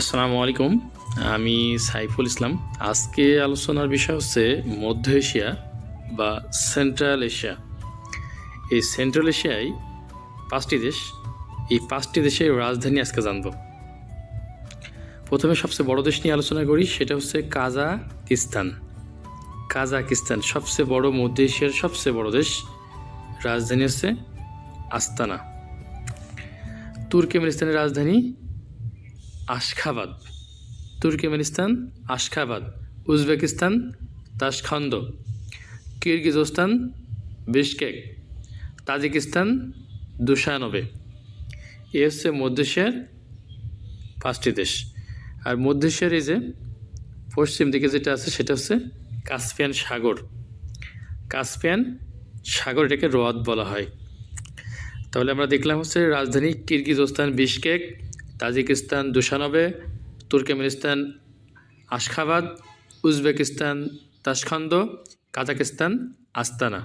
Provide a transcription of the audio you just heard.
আসসালামু আলাইকুম। আমি সাইফুল ইসলাম। আজকে আলোচনার বিষয় হচ্ছে মধ্য এশিয়া বা সেন্ট্রাল এশিয়া। এই সেন্ট্রাল এশিয়ায় 5টি দেশ। এই 5টি দেশের রাজধানী আজকে জানব। প্রথমে সবচেয়ে বড় দেশ নিয়ে আলোচনা করি, সেটা হচ্ছে কাজাকিস্তান। কাজাকিস্তান সবচেয়ে বড় মধ্য এশিয়ার সবচেয়ে বড় দেশ। রাজধানী হচ্ছে আস্তানা। তুর্কমেনিস্তানের রাজধানী Ashgabat. Turkmenistan Ashgabat. Uzbekistan Tashkent. Kyrgyzstan Bishkek. Tajikistan Dushanbe. এ হচ্ছে মধ্য এশিয়ার 5টি দেশ। আর মধ্য এশিয়ার এই যে পশ্চিম দিকে যেটা আছে সেটা হচ্ছে কাস্পিয়ান সাগর। কাস্পিয়ান সাগর, এটাকে হ্রদ বলা হয়। তাহলে আমরা দেখলাম হচ্ছে রাজধানী Kyrgyzstan Bishkek, Tajikistan Dushanbe, Turkmenistan Ashgabat, Uzbekistan Tashkent, Kazakhstan আস্তানা।